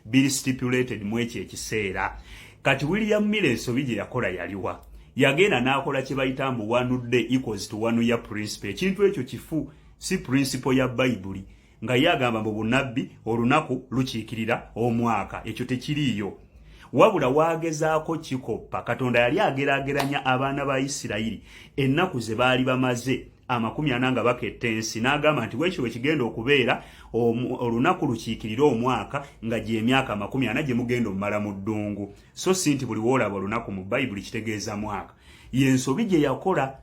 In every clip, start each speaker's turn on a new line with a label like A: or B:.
A: bili stipulated mu ekyo ekiseera. Kati William Miller ensobi gye yakola yaliwa yagenda n'akola kye bayita mbu 1 day equals to 1 year principle. Ekintu ekyo kifu, si principle ya Bayibuli nga yagamba mbu bunnabbi olunaku lukiikirira omwaka. Ekyo tekiriiyo. Wabula wagezaako kikoppa. Katonda yali ageraageranya abaana ba Isirayiri ennaku ze baali bamaze 40 nga baketta ensi, n'agamba nti bwekyo kigenda okubeera olunaku lukiikirira omwaka nga gy'emyaka 40 gye mugenda omumala mu ddungu. So si nti buli woolaba olunaku mu Bayibuli kitegeeza mwaka. Y'ensobi gye yakola.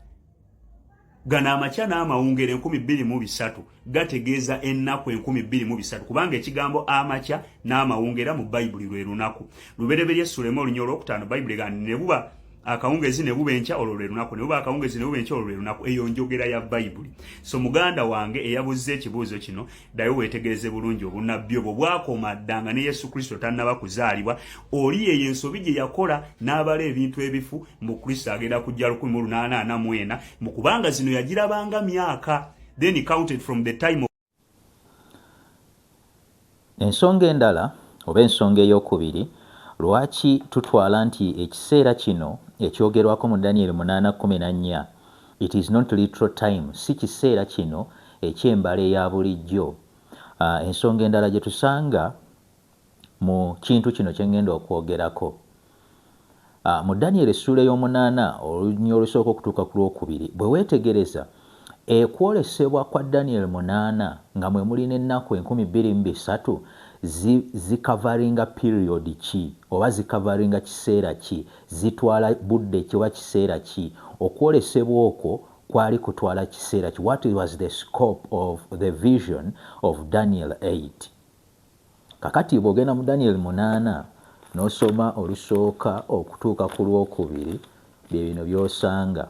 A: Gana amakya n'amawungere 2023 gategeeza ennaku 2023 kubanga ekigambo amakya n'amawungera mu Bayibuli lwe lunaku. Lubereberye Sulema olunya olwokutaano Bayibuli gani ne buba akawungezi ne buba enkya olwo lwe lunaku, ne buba akawungezi ne buba enkya olwo lwe lunaku. Eyo njogera ya Bayibuli. So muganda wange eyabuzze ekibuuzo kino dayo weetegereze bulungi obunnabbi obwo bwakoma ddanga ne Yesu Kristo tannaba kuzaalibwa. Oli ye ensobi gye yakola n'abala ebintu ebifu mu Kristo agenda kujja 1844 mu kubanga zino yagirabanga myaka. Then he counted from the time of...
B: Ensonga endala oba ensonga ey'okubiri lwaki tutwala nti ekiseera kino ekyogerwako mu Daniel 8:14 it is not literal time, si kiseera kino eky'embala eya bulijjo. Ensonga endala gye tusanga mu kintu kino kye ngenda okwogerako mu Daniel essula y'omunaana olunya olusooka okutuuka ku lwokubiri, bwe weetegereza ekwolesebwa kwa Daniel 8 nga mwe muli n'ennaku 2023 zikavaringa period ki oba zikavaringa kiseera ki, zitwala budde kiwa kiseera ki, okwolesebwa okwo kwali kutwala kiseera ki. What was the scope of the vision of Daniel 8? Kakati bw'ogenda mu Daniel 8 n'osoma olusooka okutuuka ku lwokubiri, bye bino by'osanga.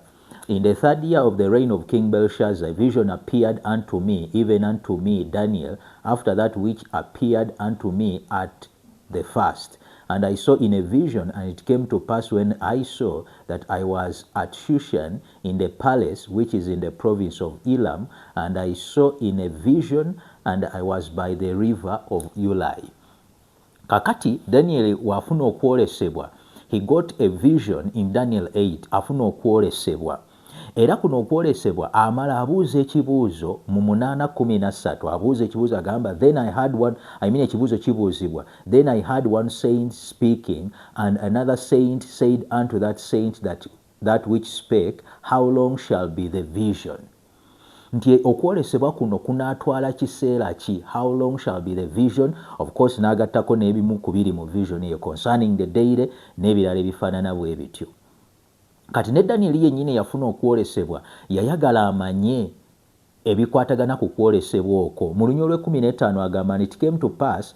B: In the 3rd year of the reign of King Belshazzar, a vision appeared unto me, even unto me, Daniel, after that which appeared unto me at the first. And I saw in a vision, and it came to pass when I saw that I was at Shushan in the palace, which is in the province of Elam, and I saw in a vision, and I was by the river of Ulai. Kakati, Daniel wafuna okwolesebwa. He got a vision in Daniel 8, afuna okwolesebwa. Era kuno okwolesebwa amala abuuza ekibuuzo mu 8:13 abuuza ekibuuzo agamba ekibuuzo kibuuzibwa. Then I heard one saint speaking, and another saint said unto that saint that which spake, How long shall be the vision? Nti okwolesebwa kuno kunaatwala kiseera ki? How long shall be the vision? Of course n'agattako n'ebimu ku biri mu vision eyo concerning the day n'ebirala ebifaanana bwe bityo. Kati ne Danieli yennyini yafuna okwolesebwa yayagala amanye ebikwatagana ku kwolesebwa okwo. Mu lunya olw'15 agamba, and it came to pass,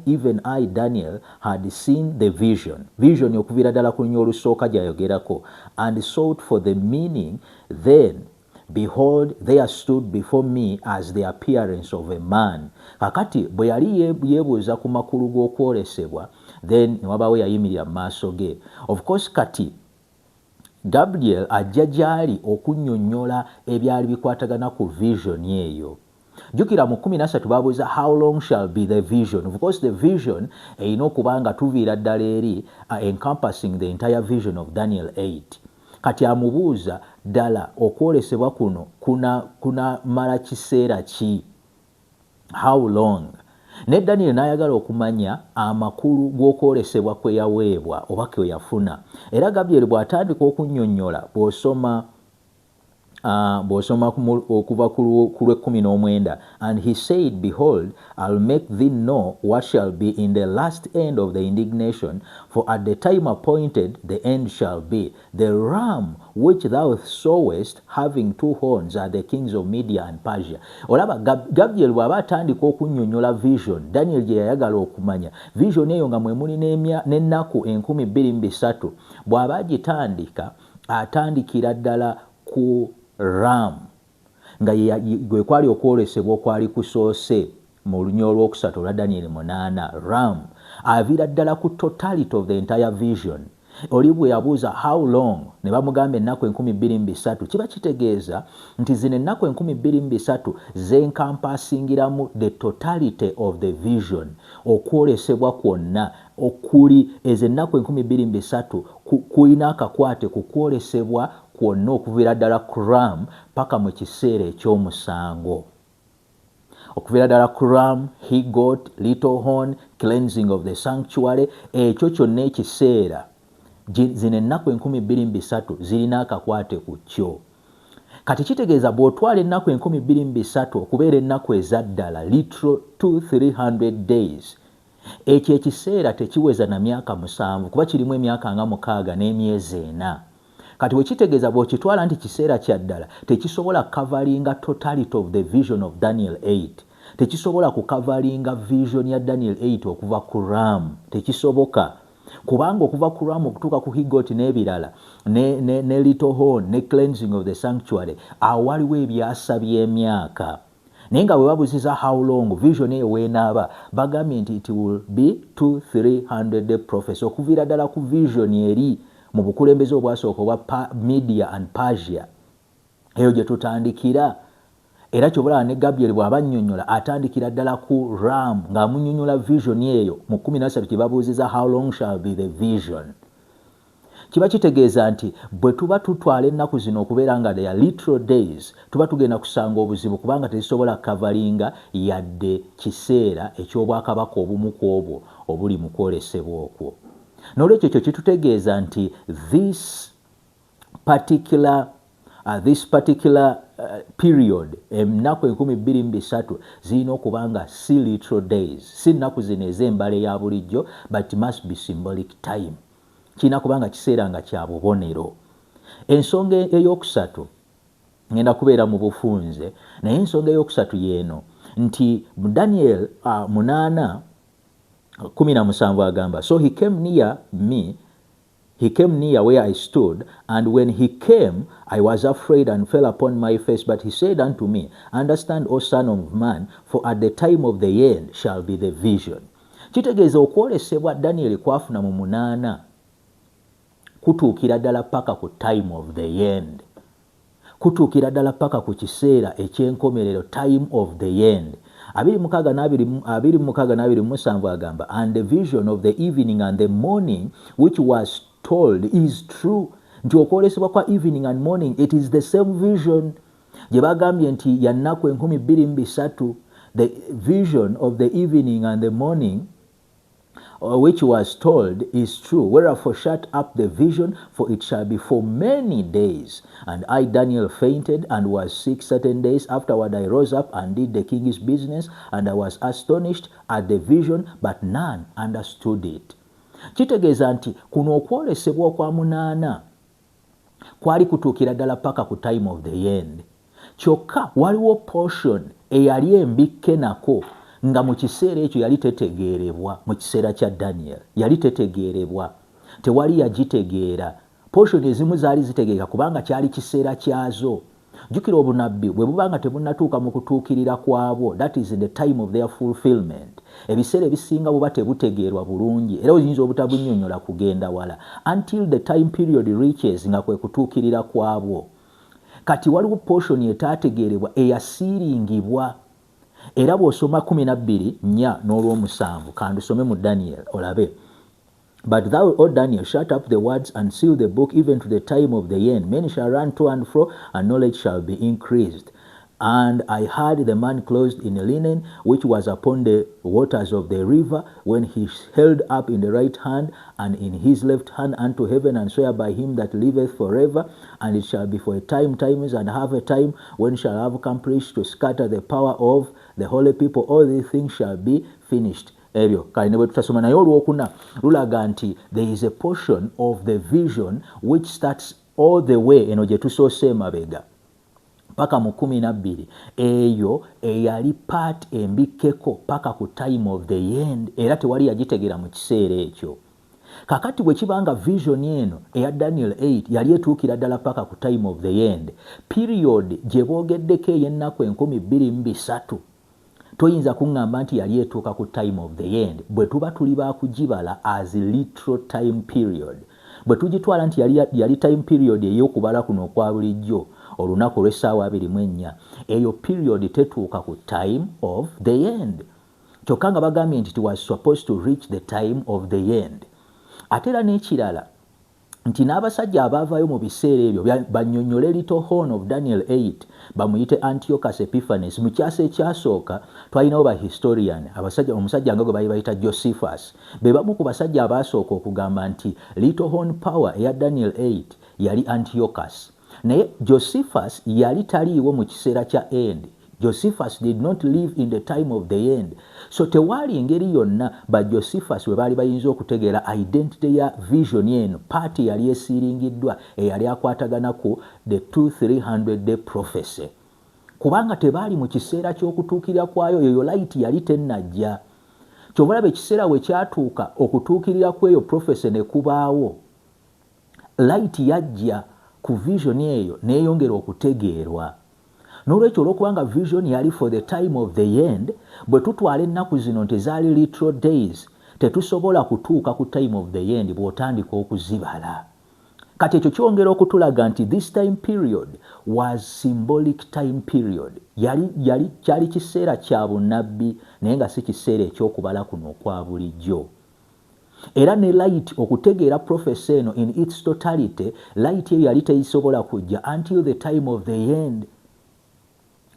B: even I, Daniel, had seen the vision. Vision okuvira ddala ku lunya olusooka gy'ayogerako. And sought for the meaning. Then, behold, there stood before me as the appearance of a man. Kakati bwe yali yeebuuza ku makulu g'okwolesebwa, then ne wabaawo yayimirira mu maaso ge. Of course kati Gabriel ajja gy'ali okunnyonnyola ebyali bikwatagana ku vision eyo. Jjukira mu 13 babuuza how long shall be the vision. Of course the vision erina okuba nga tuviira ddala eri encompassing the entire vision of Daniel 8. Kati amubuuza ddala okwolesebwa kuno kuna mala kiseera ki? How long? Ne Daniel n'ayagala okumanya amakulu g'okwolesebwa kwe yaweebwa oba kwe yafuna. Era Gabriel bw'atandika okunnyonnyola bw'osoma okuva ku lw'19, and he said, Behold, I'll make thee know what shall be in the last end of the indignation, for at the time appointed the end shall be. The ram which thou sawest having 2 horns are the kings of Media and Persia. Olaba Gabriel bw'aba atandika okunnyonnyola vision, Daniel gye yayagala okumanya vision eyo nga mwe muli n'ennaku 2023, bw'aba agitandika atandikira ddala ku ram nga gwe kwali okwolesebwa okwali kusoose mu lunya olwokusatu olwa Daniel 8. Ram aviira ddala ku totality of the entire vision. oli bwe yabuuza how long ne bamugamba ennaku 23 kiba kitegeeza nti zino ennaku 23 zenkampasingiramu the totality of the vision, okwolesebwa kwonna okuli ezo ennaku 23 kulina akakwate ku kwolesebwa kwonna okuviira ddala kuram paka mu kiseera ekyomusango. Okuviira ddala kuram, he got, little horn, cleansing of the sanctuary, ekyo kyonna ekiseera zino ennaku 23 zirina akakwate ku kyo. Kati kitegeeza bw'otwala ennaku 23 okubeera ennaku ezaddala literal 200-300 days, ekyo ekiseera tekiweza na myaka 7 kuba kirimu emyaka nga 6 n'emyezi 4. Kati wekitegeeza bw'okitwala nti kiseera kyaddala tekisobola kukavalinga totality of the vision of Daniel 8. Tekisobola kukavalinga vision ya Daniel 8 okuva ku Ram. Tekisoboka. Kubanga okuva ku Ram okutuuka ku Higot n'ebirala ne little horn ne cleansing of the sanctuary awaliwo ebyasa by'emyaka. Naye nga bwe babuziza how long vision eyo weenaaba bagambye nti it will be 200-300 prophecy okuviira ddala ku vision eri mu bukulembeze obwasooka obwa Media and Persia. Eyo gye tutandikira. Era kyobulaba ne Gabriel bw'aba annyonnyola atandikira ddala ku Ram ng'amunnyonnyola vision eyo mu 13 kye babuuziza how long shall be the vision. Kiba kitegeeza nti bwe tuba tutwala ennaku zino okubeera nga they are literal days, tuba tugenda kusanga obuzibu kubanga tezisobola kavalinga yadde kiseera eky'obwakabaka obumu ku obwo obuli mu kwolesebwa okwo. N'olwekyo ekyo kitutegeeza nti this particular period ennaku 23 zirina okuba nga si literal days, si nnaku zino ez'embala eya bulijjo, but must be symbolic time. Kirina kuba nga kiseera nga kya bubonero. Ensonga eyokusatu ngenda kubeera mu bufunze, naye ensonga eyokusatu yeeno nti mu Daniel 8:17 agamba, so he came near me, he came near where I stood, and when he came, I was afraid and fell upon my face. But he said unto me, understand, O son of man, for at the time of the end shall be the vision. Kitegeeza okwolesebwa Daniel kwafuna mu 8 kutuukira ddala paka ku time of the end. Kutuukira ddala paka ku kiseera eky'enkomerero, time of the end. 26:27 agamba, and the vision of the evening and the morning which was told is true. Nti okwolesebwa kwa evening and morning, it is the same vision. Gye bagambye nti ya nnaku 23, the vision of the evening and the morning which was told is true. Wherefore shut up the vision, for it shall be for many days. And I, Daniel, fainted and was sick certain days. Afterward I rose up and did the king's business, and I was astonished at the vision, but none understood it. Kitegeeza nti kuno okwolesebwa kwa 8 kwali kutuukira ddala paka ku time of the end. Kyokka waliwo portion eyali embikke nako nga mu kiseera ekyo yali tetegeerebwa. Mu kiseera kya Daniel yali tetegeerebwa, tewali yagitegeera. Portion ezimu zaali zitegeeka kubanga kyali kiseera kyazo. Jjukira obunnabbi bwe buba nga tebunnatuuka mu kutuukirira kwabwo, that is in the time of their fulfillment. Ebiseera ebisinga buba tebutegeerwa bulungi era oyinza obutabunnyonnyola kugenda wala until the time period reaches nga kwe kutuukirira kwabwo. Kati waliwo portion etaategeerebwa eyasiiringibwa. Era bw'osoma 12:4 n'olw'omusanvu, kandi usome mu Daniel olabe. But thou, O Daniel, shut up the words and seal the book even to the time of the end. Men shall run to and fro, and knowledge shall be increased. And I heard the man clothed in linen, which was upon the waters of the river, when he held up in the right hand and in his left hand unto heaven, and swear by him that liveth forever. And it shall be for a time, times, and half a time, when shall have accomplished to scatter the power of the holy people. All these things shall be finished. Ebyo kale ne bwe tutasoma naye olwokuna lulaga nti there is a portion of the vision which starts all the way eno gye tusoose emabega paka mu 12. Eyo eyali part embikkeko paka ku time of the end, era tewali yagitegeera mu kiseera ekyo. Kakati bwe kibanga vision eno eya Daniel 8 yali etuukira ddala paka ku time of the end, period gye boogeddeko ey'ennaku 23 toyinza kuŋŋamba nti yali etuuka ku time of the end bwe tuba tuli baakugibala as literal time period. bwe tugitwala nti yali time period ey'okubala kuno okwa bulijjo olunaku olw'essaawa 24 eyo period tetuuka ku time of the end kyokka nga bagambye nti it was supposed to reach the time of the end. Ate era n'ekirala nti n'abasajja abaavaayo mu biseera ebyo bannyonnyole little horn of Daniel 8 bamuyite Antiochus Epiphanes. Mu kyasa ekyasooka twalinawo bahistorian omusajja nga gwe bali bayita Josephus be bamu ku basajja abaasooka okugamba nti little horn power eya Daniel 8 yali Antiochus, naye Josephus yali taliiwo mu kiseera kya end. Josephus did not live in the time of the end. So tewaali engeri yonna ba Josephus we baali bayinza okutegeera identity ya vision eno party yali esiringiddwa eyali akwatagana ku the 300 day prophecy, kubanga tebaali mu kiseera ky'okutuukirira kwayo. Eyo light yali tennajja. Kyova olaba ekiseera we kyatuuka okutuukirira kw'eyo prophecy ne kubaawo, light yajja ku vision eyo neeyongera okutegeerwa. N'olwekyo olw'okubanga vision yali for the time of the end, bwe tutwala ennaku zino nti zaali literal days, tetusobola kutuuka ku time of the end bw'otandika okuzibala. Kati ekyo kyongera okutulaga nti this time period was symbolic time period. Kyali kiseera kya bunnabbi naye nga si kiseera eky'okubala kuno okwa bulijjo. Era ne light okutegeera prophecy eno in its totality, light eyo yali teyisobola kujja until the time of the end.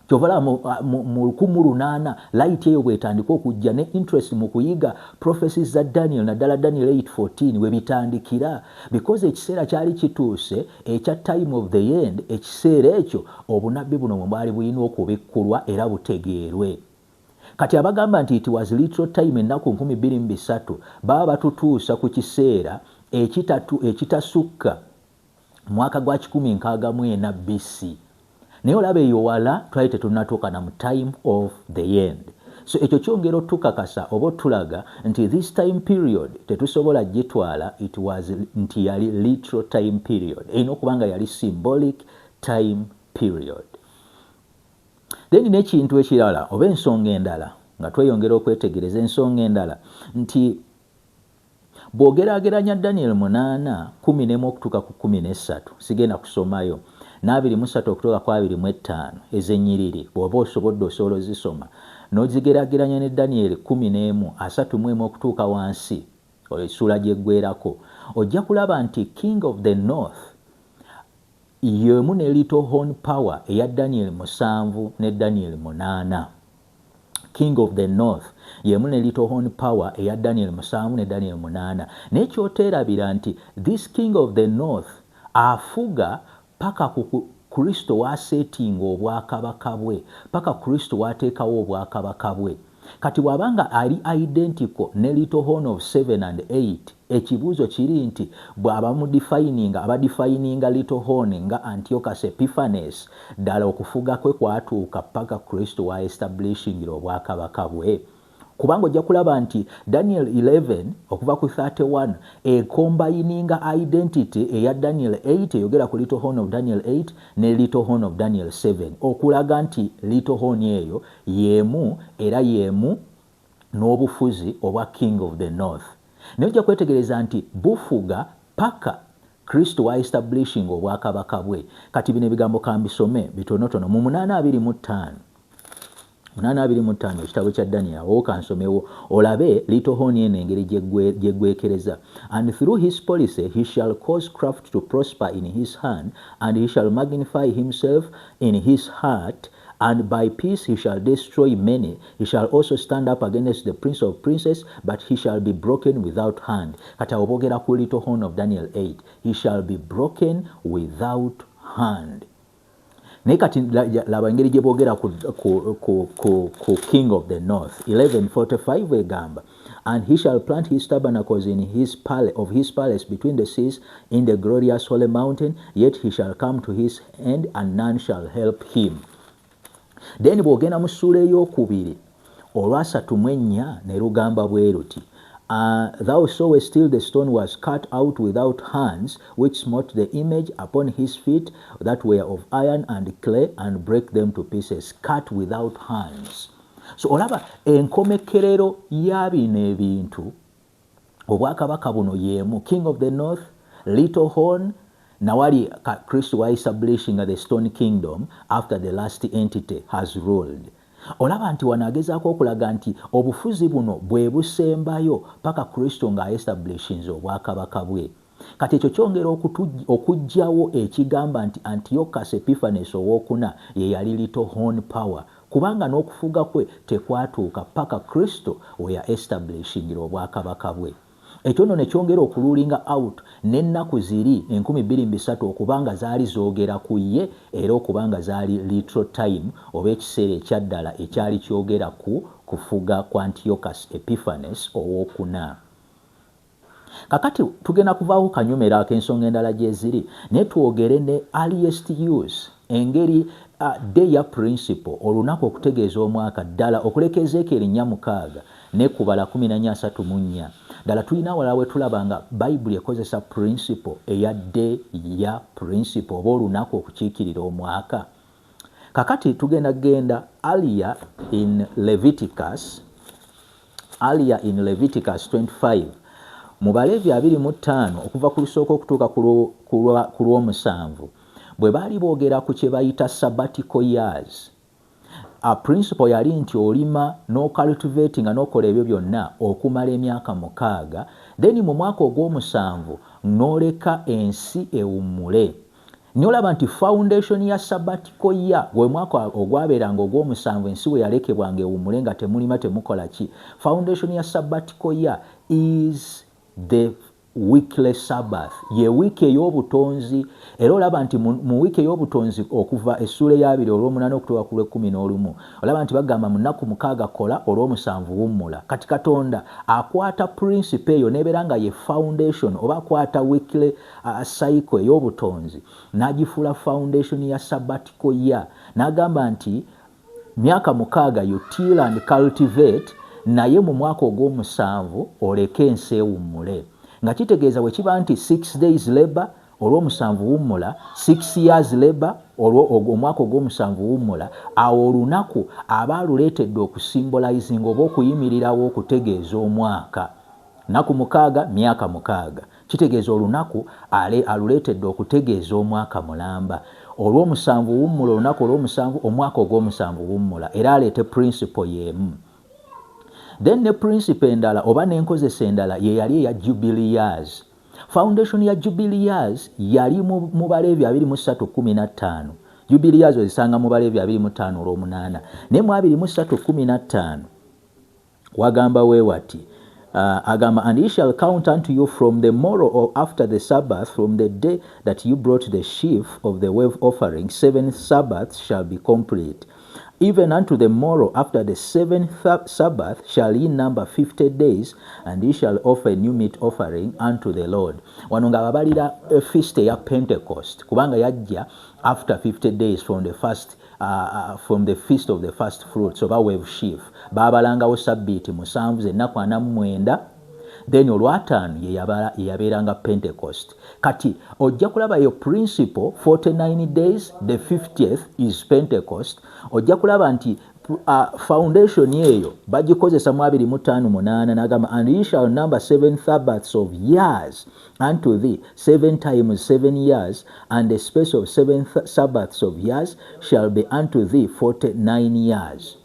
B: Kyovala mu 1800 light eyo bwetandika okujja ne interest mu kuyiga prophecies za Daniel naddala Daniel 8:14 we bitandikira, because ekiseera kyali kituuse ekya time of the end. Ekiseera ekyo obunabbi buno bwe bwali bulina okubikkulwa era butegeerwe. Kati abagamba nti it was literal time ennaku 23 baba batutuusa ku kiseera ekitasukka mwaka gwa 1064 BC. Naye olaba eyo wala twali tetunnatuuka na mu time of the end. So ekyo kyongera otukakasa oba otulaga nti this time period tetusobola gitwala nti yali literal time period, erina okubanga yali symbolic time period. Then n'ekintu ekirala oba ensonga endala nga tweyongera okwetegereza ensonga endala nti bw'ogeraageranya Daniel 8:11 okutuuka ku 13 sigenda kusomayo 23 okutuuka ku 25 ez'ennyiriri bw'oba osobodde osobola ozisoma n'ozigeraageranya ne Daniel 11:31 okutuuka wansi essula gy'eggwerako, ojja kulaba nti king of the north yemu ne little horn power eya Daniel 7 ne Daniel 8. King of the north yemu ne little horn power eya Daniel 7 ne Daniel 8. N'ekyoteerabira nti this king of the north afuga paka ku Kristo wasetinga obwakabaka bwe, paka Kristo wateekawo obwakabaka bwe. Kati wabanga ali identical ne little horn of 7 and 8, ekibuuzo kiri nti abadifininga little horn nga Antiochus Epiphanes, ddala okufuga kwe kwatuuka paka Kristo wa establishingira obwakabaka bwe. Kubanga ojja kulaba nti Daniel 11 okuva ku 31 ekombayininga identity eya Daniel 8 eyogera ku little horn of Daniel 8 ne little horn of Daniel 7, okulaga nti little horn eyo yemu era yemu n'obufuzi obwa king of the north. Naye ojja kwetegereza nti bufuga paka Kristo wa establishing obwakabaka bwe. Kati bino ebigambo kambisome bitonotono mu 8:25 ekitabo kya Daniel okansomewo olabe little horn eno engeri gyegwekereza. And through his policy he shall cause craft to prosper in his hand, and he shall magnify himself in his heart, and by peace he shall destroy many. He shall also stand up against the prince of princes, but he shall be broken without hand. Kati obogera ku little horn of Daniel 8, he shall be broken without hand. Naye kati laba engeri gye boogera ku king of the north 11:45 egamba, and he shall plant his tabernacles in his palace between the seas in the glorious holy mountain, yet he shall come to his end and none shall help him. Then bw'ogenda mu ssuula ey'okubiri olwa-3 ne lugamba bwe luti, thou sawest still the stone was cut out without hands, which smote the image upon his feet that were of iron and clay, and break them to pieces. Cut without hands. So olaba enkomekerero ya bino ebintu obwakabaka buno yemu king of the north little horn nawali Kristo wa establishing the stone kingdom after the last entity has ruled. Olaba nti wanagezaako okulaga nti obufuzi buno bwe busembayo paka Kristo nga establishinze obwakabaka bwe. Kati ekyo kyongera okujjawo ekigamba nti Antiochus Epiphanes owookuna ye yali little horn power, kubanga n'okufuga kwe tekwatuuka paka Kristo we ya establishingira obwakabaka bwe. Ekyo nno ne kyongera okululinga out n'ennaku ziri 23 okubanga zaali zoogera ku ye era okubanga zaali literal time oba ekiseera ekyaddala ekyali kyogera ku kufuga kwa Antiochus Epiphanes owookuna. Kakati tugenda kuvaawo kanyomero ak'ensonga endala gye ziri naye twogere ne earliest use, engeri day ya principle olunaku okutegeeza omwaka ddala okuleka Ezekiel 4:6 ne kubala 14:34. Ddala tulina wala we tulaba nga Bayibuli ekozesa principle eya day ya principle oba olunaku okukiikirira omwaka. Kakati tugenda genda earlier in Leviticus 25 mu Baleevi 25 okuva ku lusooka okutuuka ku lw'omusanvu bwe baali boogera ku kye bayita sabbatical years. Principle yali nti olima n'ocultivatinga n'okola ebyo byonna okumala emyaka 6, then mu mwaka ogw'omusanvu n'oleka ensi ewummule. Nyolaba nti foundation ya sabbatical year gwe mwaka ogwabeeranga ogw'omusanvu ensi we yalekebwanga ewummule nga temulima temukola ki. Foundation ya sabbatical year is the weekly Sabbath, ye wiiki ey'obutonzi. Era olaba nti mu wiiki ey'obutonzi okuva essula ya 2 olw'omunaana okutuuka ku lw'e11 olaba nti bagamba mu nnaku 6 kola olw'omusanvu wummula. Kati Katonda akwata principle eyo nebeera nga ye foundation oba akwata weekly cycle ey'obutonzi n'agifuula foundation ya sabbatical year n'agamba nti myaka 6 you till and cultivate, naye mu mwaka ogw'omusanvu oleke ensi ewummule. Nga kitegeeza bwe kiba nti 6 days labor olw'omusanvu wummula, 6 years labor omwaka ogw'omusanvu wummula, awo olunaku aba aluleetedde okusymbolizinga oba okuyimirirawo okutegeeza omwaka. Nnaku 6 myaka 6, kitegeeza olunaku aluleetedde okutegeeza omwaka mulamba. Olw'omusanvu wummula, olunaku olw'omusanvu omwaka ogw'omusanvu wummula, era aleete principle y'emu. Then ne principle endala oba n'enkozesa endala ye yali eya Jubilee years. Foundation ya Jubilee years yali mu Baleevi 23:15. Jubilee years ozisanga mu Baleevi 25:8. Ne mu 23:15 wagamba weewati agamba, and he shall count unto you from the morrow or after the Sabbath, from the day that you brought the sheaf of the wave offering, 7 Sabbaths shall be complete. Even unto the morrow after the 7th Sabbath shall ye number 50 days, and ye shall offer a new meat offering unto the Lord. Wano nga babalira feast ya Pentecost, kubanga yajja after 50 days from the feast of the first fruits oba wave sheaf. Baabalangawo sabbiiti 7 z'ennaku 49, then olwataano ye yabeeranga Pentecost. Kati ojja kulaba yo principle 49 days, the 50th is Pentecost. Ojja kulaba nti foundation yeyo bagikozesa mu 25:8 n'agamba, and ye shall number 7 Sabbaths of years unto thee, 7 times 7 years, and the space of 7 Sabbaths of years shall be unto thee 49 years.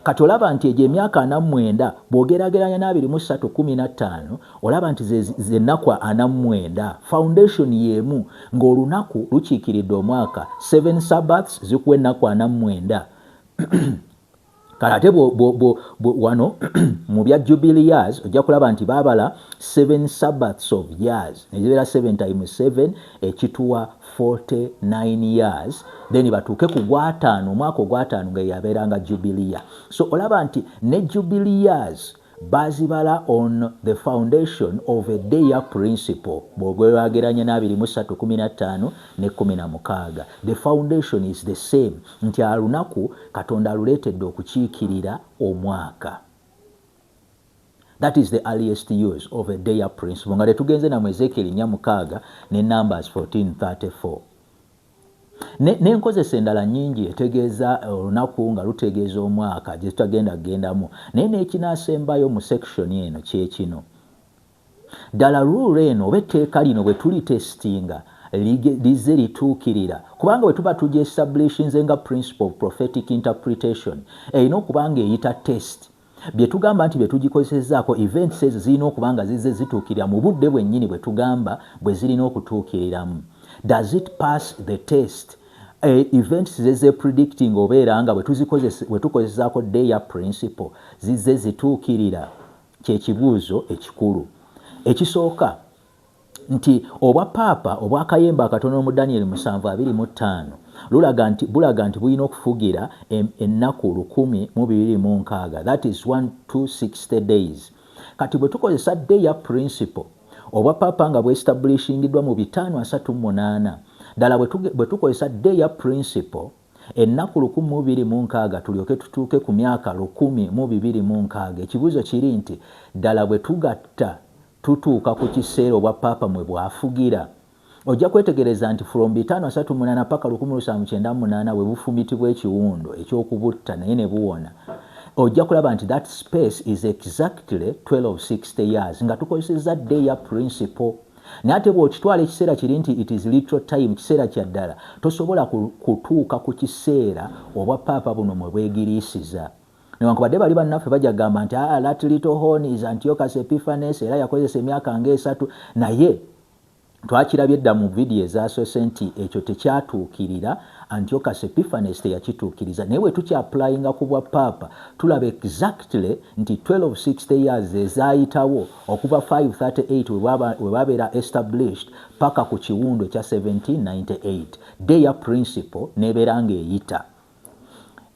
B: Kati olaba nti egyo emyaka 49 bw'ogerageranya n'23:15 olaba nti z'ennaku 49, foundation y'emu ng'olunaku lukiikiridde omwaka, 7 Sabbaths zikuwa ennaku 49. Kale ate wano mu bya Jubilee years ojja kulaba nti baabala 7 Sabbaths of years ne zibeera 7 times 7 ekituwa 49 years, then batuuke ku gwataano, omwaka ogwataano nga yabeeranga Jubilee year. So olaba nti ne Jubilee years bazibala on the foundation of a day ya principle bw'ogwerageranya n'23:15 ne 16. The foundation is the same, nti alunaku Katonda aluleetedde okukiikirira omwaka. That is the earliest use of a day ya principle. Nga tetugenze na mu Ezekiel 4:6 ne Numbers 14:34. N'enkozesa endala nnyingi etegeeza olunaku nga lutegeeza omwaka gye tutagenda kugendamu, naye n'ekinaasembayo mu section eno kye kino. ddala rule eno oba etteeka lino bwe tuli testinga lize lituukirira kubanga bwe tuba tugyestablishinze nga principle of prophetic interpretation erina okuba nga eyita test bye tugamba nti bye tugikozesezaako events ezo zirina okuba nga zize zituukirira mu budde bwennyini bwe tugamba bwe zirina okutuukiriramu. Does it pass the test? Events zize predicting obeera nga bwe tukozesaako their principle zize zituukirira kyekibuuzo ekikulu. Ekisooka nti obwa paapa obwakayemba akatono mu Daniel 7:25 bulaga nti bulina okufugira ennaku 1,260 that is 1,260 days. Kati bwe tukozesa their principle obwa paapa nga bwestablishingiddwa mu 538 ddala bwe tukozesa their principle ennaku 1,260 tulyoke tutuuke ku myaka 1,260. Ekibuuzo kiri nti ddala bwe tugatta tutuuka ku kiseera obwa paapa mwe bwafugira. Ojja kwetegereza nti from 538 paka 1798 bwe bufumitibwa ekiwundo eky'okubutta naye ne buwona, ojja kulaba nti that space is exactly 1260 years nga tukozesezza their principle. Naye ate bw'okitwala ekiseera kiri nti it is literal time, kiseera kya ddala, tosobola kutuuka ku kiseera obwa paapa buno mwe bwegiriisiza. Newankubadde bali bannaffe bajja gamba nti that little horn is Antiochus Epiphanes era yakozesa emyaka nga3, naye twakirabye edda mu vidiyo ezaasose nti ekyo tekyatuukirira. Antiochus Epiphanes teyakituukiriza, naye bwe tukyapplyinga ku bwa paapa tulaba exactly nti 1260 years ezaayitawo okuva 538 we babeera established paka ku kiwundo kya 1798 their principle nebeera ng'eyita.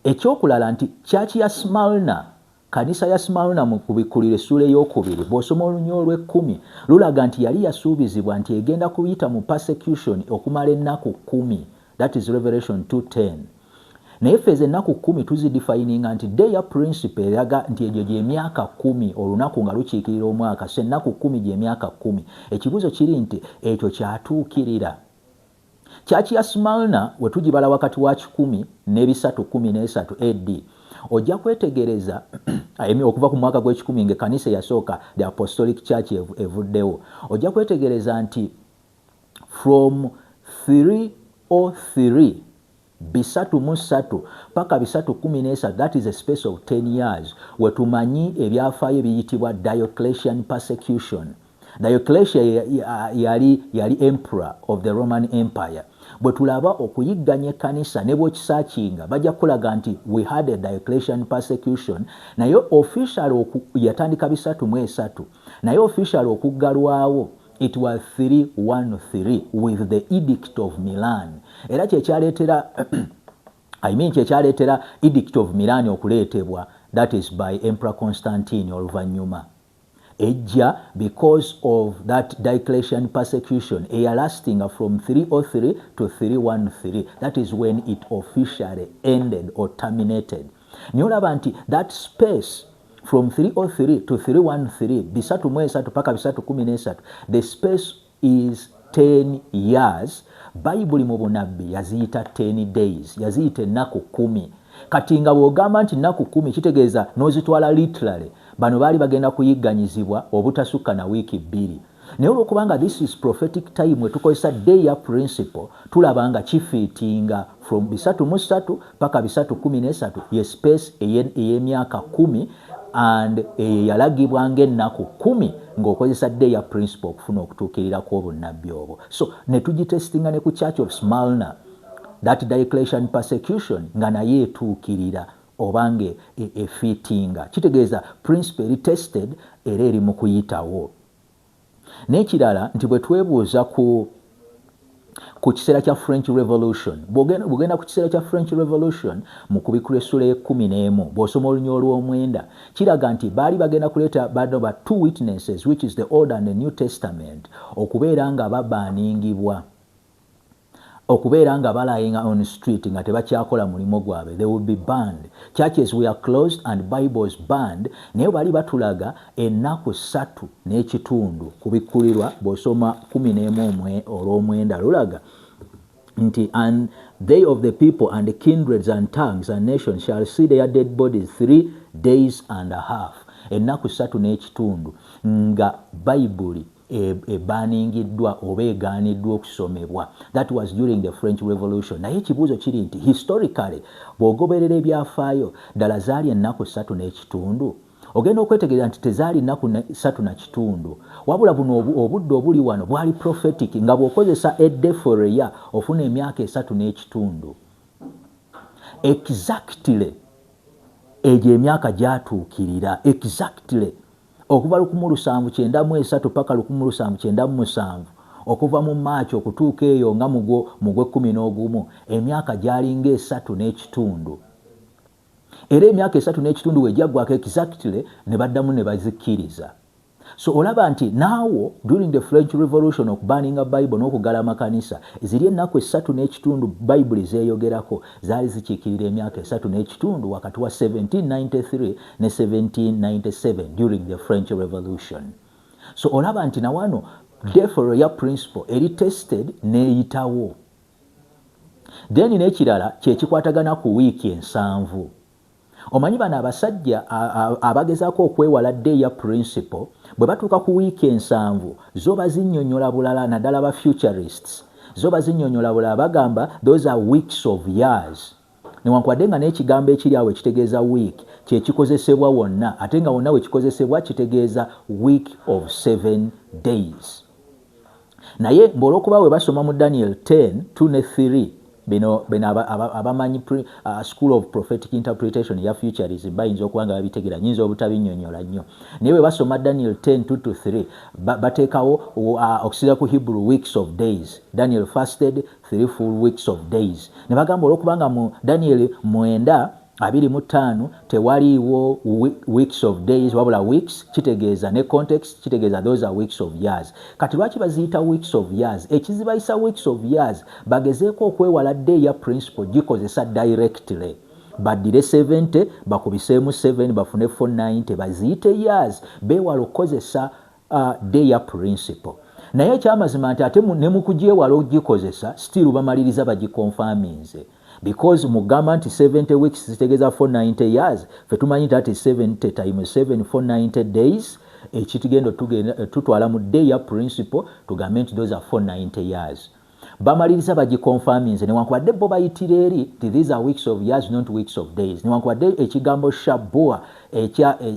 B: Ekyokulala nti church ya Smyrna, kanisa ya Smyrna mu kubikkulira essula ey'okubiri bw'osoma olunya olw'10 lulaga nti yali yasuubizibwa nti egenda kuyita mu persecution okumala ennaku 10. That is Revelation 2:10. Naye ffe ennaku 10 tuzidefininga nti their principle eraga nti egyo gy'emyaka 10 olunaku nga lukiikirira omwaka, so ennaku 10 gy'emyaka 10. Ekibuuzo kiri nti ekyo kyatuukirira. Church ya Smyrna we tugibala wakati wa 10 ne313 AD. Ojja kwetegereza okuva ku mwaka gw'ekikumi ng'ekkanisa yasooka the Apostolic Church evuddewo, ojja kwetegereza nti from 303 3 paka 313, that is a space of 10 years, we tumanyi ebyafaayo ebiyitibwa Diocletian persecution. Diocletian yali emperor of the Roman Empire. Bwe tulaba okuyigganya ekkanisa ne bw'okisaakinga bajja kulaga nti we had a Diocletian persecution, naye official yatandika 313, naye official okuggalwawo it was 313 with the Edict of Milan. Era kyekyaleetera kyekyaleetera Edict of Milan okuleetebwa, that is by Emperor Constantine oluvannyuma. Ejja because of that Diocletian persecution lasting from 303 to 313. That is when it officially ended or terminated. Niolaba nti that space from 303 to 313 313 paka 313, the space is 10 years. Bible mu bunnabbi yaziyita 10 days, yaziyita ennaku 10. Kati nga bw'ogamba nti ennaku 10 kitegeeza n'ozitwala literally bano baali bagenda kuyigganyizibwa obutasukka na wiiki 2. Naye olwokubanga this is prophetic time we tukozesa their principle tulaba nga kifiitinga from 313 paka 313 ye space ey'emyaka 10 and yalagibwa ng'ennaku 10 ng'okozesa their principle okufuna okutuukirira kw'obunnabbi obwo. So ne tugitestinga ne ku Church of Smyrna that Diocletian persecution nga naye etuukirira obange efiitinga, kitegeeza principle tested era eri mu kuyitawo. N'ekirala nti bwe twebuuza ku kiseera kya French Revolution, bw'ogenda ku kiseera kya French Revolution mu kubikkula essula y'e11 bw'osoma olunya olw'9 kiraga nti baali bagenda kuleeta bano ba 2 witnesses which is the Old and the New Testament okubeera nga babaaningibwa, okubeera nga balayinga on street nga tebakyakola mulimo gwabwe. They would be banned. Churches were closed and Bibles banned. Naye bali batulaga ennaku 3 n'ekitundu kubikkulirwa bw'osoma 11 olw'omwenda lulaga nti and they of the people and kindreds and tongues and nations shall see their dead bodies 3 days and a half. ennaku 3.5 nga bayibuli ebaningiddwa oba egaaniddwa okusomebwa. That was during the French Revolution. Naye ekibuuzo kiri nti historically bw'ogoberera ebyafaayo ddala zaali ennaku 3.5? Ogenda okwetegereza nti tezaali nnaku 3.5, wabula buno obudde obuli wano bwali prophetic, nga bw'okozesa edde for a year ofuna emyaka 3.5. Exactly egyo emyaka gyatuukirira exactly okuva 1793 paka 1797, okuva mu Maachi okutuuka eyo nga mugwe 11, emyaka gyalinga 3.5. Era emyaka 3.5 wejjaggwako exactly ne baddamu ne bazikkiriza. So olaba nti naawo during the French Revolution okubaninga Bible n'okugala amakanisa, ziri ennaku 3.5 Bible zeeyogerako zaali zikiikirira emyaka 3.5 wakati wa 1793 ne 1797 during the French Revolution. So olaba nti nawano therefore ya principle eri tested neeyitawo. Then n'ekirala kyekikwatagana ku wiiki 7. Omanyi bano abasajja abagezaako okwewala dde ya principle bwe batuuka ku wiiki 7 zo bazinnyonnyola bulala, naddala ba futurists zo bazinnyonnyola bulala bagamba those are weeks of years. Newankubadde nga n'ekigambo ekiri awo ekitegeeza week kyekikozesebwa wonna, ate nga wonna wekikozesebwa kitegeeza week of 7 days. Naye olw'okuba we basoma mu Daniel 10:2 ne 3 bino abamanyi school of prophetic interpretation ya futurism bayinza okuba nga babitegera, nyinza obutabinnyonnyola nnyo. Naye bwe basoma Daniel 10:2-3 bateekawo okusinziira ku Hebrew weeks of days. Daniel fasted 3 full weeks of days. Ne bagamba olw'okubanga mu Daniel 9:25 tewaliiwo weeks of days wabula weeks, kitegeeza ne context kitegeeza those are weeks of years. Kati lwaki baziyita weeks of years? Ekizibayisa weeks of years bagezeeko okwewala day ya principle gikozesa directly. Baddire 70 bakubiseemu 7 bafune 490 baziyite years, beewala okukozesa day ya principle. Naye ekyamazima nti ate ne mu kugyewala ogikozesa still bamaliriza bagiconfirminze. Because mugamba nti 70 weeks zitegeeza 490 years, fe tumanyi nti ati 70 times 7 490 days, ekitugenda tutwala mu day ya principle tugambe nti those are 490 years. Bamaliriza bagiconfirminze newankubadde bo bayitira eri ti these are weeks of years not weeks of days. Newankubadde ekigambo shabua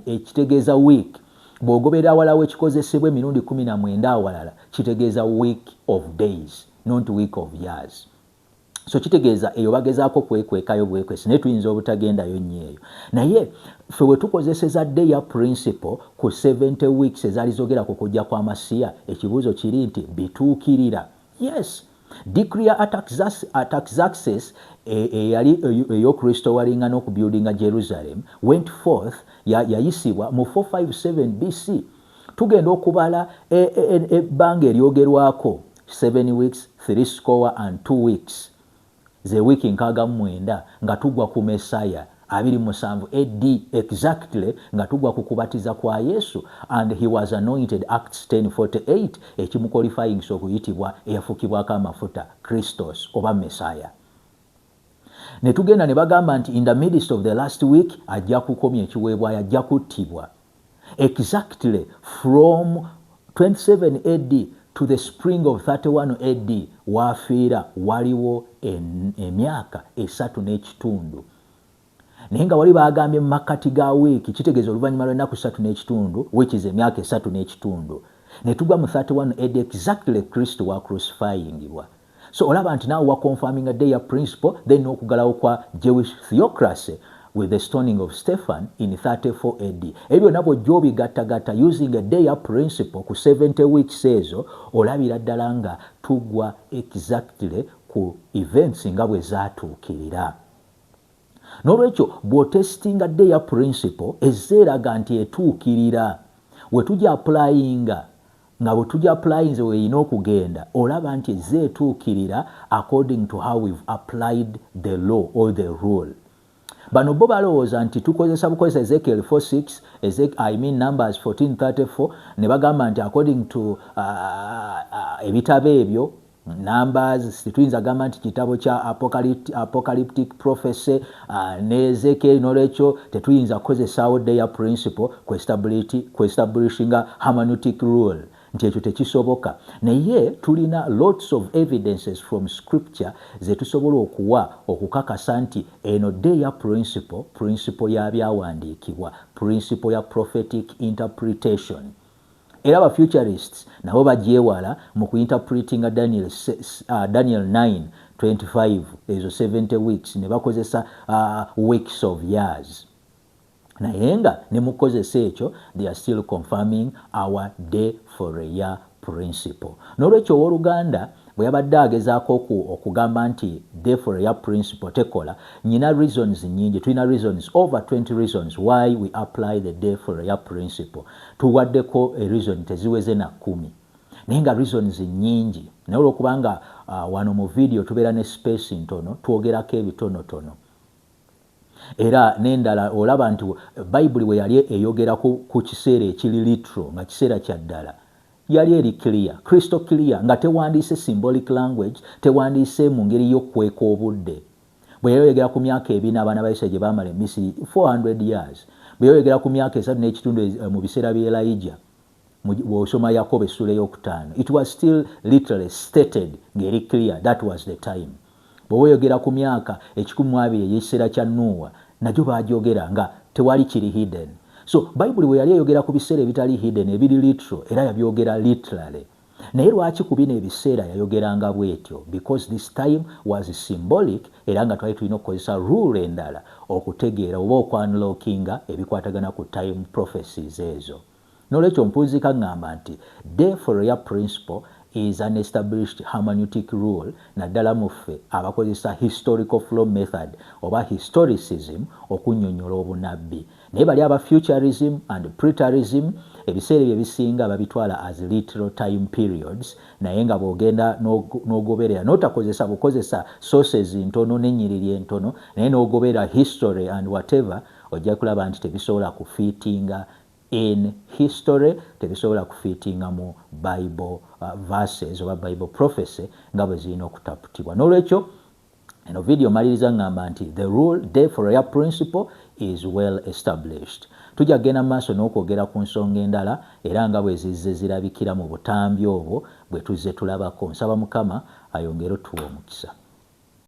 B: ekitegeeza week bw'ogoberera awalawo ekikozesebwa emirundi 19 awalala kitegeeza week of days not week of years. So kitegeeza eyo bagezaako kwekwekayo bwekwesi naye tuyinza obutagendayo nnyo eyo. Naye ffe we tukozeseza day ya principle ku 70 weeks ezaali zogera ku kujja kwa Masiya, ekibuuzo kiri nti bituukirira? Yes. Decree ya Artaxerxes eyali ey'Okristo walinga n'okubuildinga Jerusalem went forth yayisibwa mu 457 BC. Tugenda okubala ebbanga eryogerwako 7 weeks 302 weeks. Ze wiki 69 nga tugwa ku Mesaya 27 AD exactly nga tugwa ku kubatiza kwa Yesu, and he was anointed Acts 10:48 ekimuqualifying so kuyitibwa eyafukibwako amafuta Christos oba Mesaya. Ne tugenda ne bagamba nti in the midst of the last week ajja kukomya ekiweebwayo, ajja kuttibwa. Exactly from 27 AD to the spring of 31 AD wafiira waliwo emyaka 3.5. Naye nga wali bagambye mu makkati ga wiiki kitegeeza oluvannyuma lw'ennaku 3.5 which is emyaka 3.5. Ne tugwa mu 31 AD exactly Kristo wa crucifyingibwa. So olaba nti naawe wa confirming a day ya principle, then n'okugalawo kwa Jewish theocracy with the stoning of Stephen in 34 AD. Ebyo nabo gy'obigattagatta using a day ya principle ku 70 weeks ezo, olabira ddala nga tugwa exactly ku events nga bwe zaatuukirira. N'olwekyo bw'otestinga day ya principle ezeeraga nti etuukirira. We tujja applyinga nga bwe tujja applyinze weeyina okugenda olaba nti ezeetuukirira according to how we've applied the law or the rule. Bano bo balowooza nti tukozesa bukozesa Ezekiel 4:6 Numbers 14:34 ne bagamba nti according to ebitabo ebyo Numbers situyinza gamba nti kitabo kya apocalyptic prophecy ne Ezekiel nolwekyo tetuyinza kukozesaawo their principle ku establishing hermeneutic rule nti ekyo tekisoboka. Naye tulina lots of evidences from scripture ze tusobola okuwa okukakasa nti eno their principle ya byawandiikibwa, principle ya prophetic interpretation. Era aba futurists nabo bagyewala mu kuinterpretinga Daniel 9:25 ezo 70 weeks ne bakozesa weeks of years. Naye nga ne mukozesa ekyo they are still confirming our day for a year principle. N'olwekyo owooluganda bwe yabadde agezaako okugamba nti day for a year principle tekola, nyina reasons nyingi. Tulina reasons, over 20 reasons why we apply the day for a year principle. Tuwaddeko reason teziweze na 10. Naye nga reasons nyingi. Naye olwokubanga wano mu video tubeera ne space ntono, twogerako ebitonotono. Era n'endala olaba nti Bayibuli bwe yali eyogera ku kiseera ekiri literal nga kiseera kya ddala yali eri clear, crystal clear, nga tewandiise symbolic language, tewandiise mu ngeri y'okweka obudde. Bwe yayogera ku myaka 4 abaana ba Isirayiri gye baamala Misiri 400 years, bwe yayogera ku myaka 3 n'ekitundu mu biseera bya Elijah bw'osoma Yakobo essula ey'okutaano, it was still literally stated ng'eri clear, that was the time. Bwe yayogera ku myaka 1200 ey'ekiseera kya Nuuwa nagyo bagyogera nga tewali kiri hidden. So Bayibuli bwe yali eyogera ku biseera ebitali hidden ebiri literal era yabyogera literally. Naye lwaki ku bino ebiseera yayogeranga bwetyo? Because this time was symbolic era nga twali tulina okukozesa rule endala okutegeera oba okwanlockinga ebikwatagana ku time prophecies ezo. N'olwekyo mpunzika ngamba nti day for a year principle is an established hermeneutic rule naddala muffe abakozesa historical flow method oba historicism okunnyonnyola obunnabbi. Naye bali aba futurism and preterism ebiseera bye bisinga babitwala as literal time periods, naye nga bw'ogenda n'ogoberera n'otakozesa bukozesa sources ntono n'ennyiriri entono naye n'ogoberera history and whatever, ojja kulaba nti tebisobola kufiitinga in history, tebisobola kufiitinga mu Bible verses oba Bible prophecy nga bwe zirina okutaputibwa. N'olwekyo eno video maliriza ngamba nti the rule day for a year principle is well established. Tujja kugenda mu maaso n'okwogera ku nsonga endala era nga bwe zizze zirabikira mu butambi obwo bwe tuzze tulabako. Nsaba Mukama ayongere otuwa omukisa.